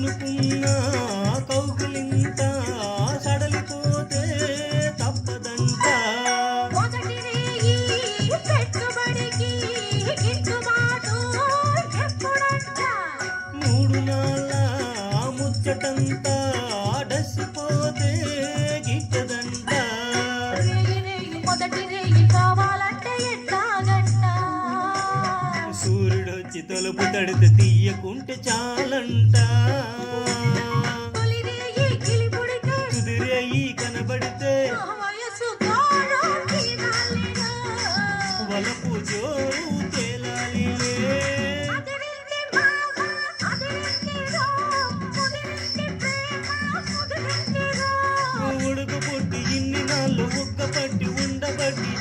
అనుకున్నా కౌగులింత సడలిపోతే తప్పదంట. మొదటి రేయి పెట్టుబడికి గిట్టుబాటు ఎప్పుడంట? 3 నాళ్ళ ముచ్చటంతా డసిపోతే గిట్టదంట. మొదటి రేయి కావాలంటే ఎట్లాగంట? సూర్యుడొచ్చి తలుపు తడితే తీయకుంటే చాలంట. తొలి రేయి కిలిపుడితే తుది రేయి కనబడితే వయసు తోడు తీరాలిరా. వలపు జోరు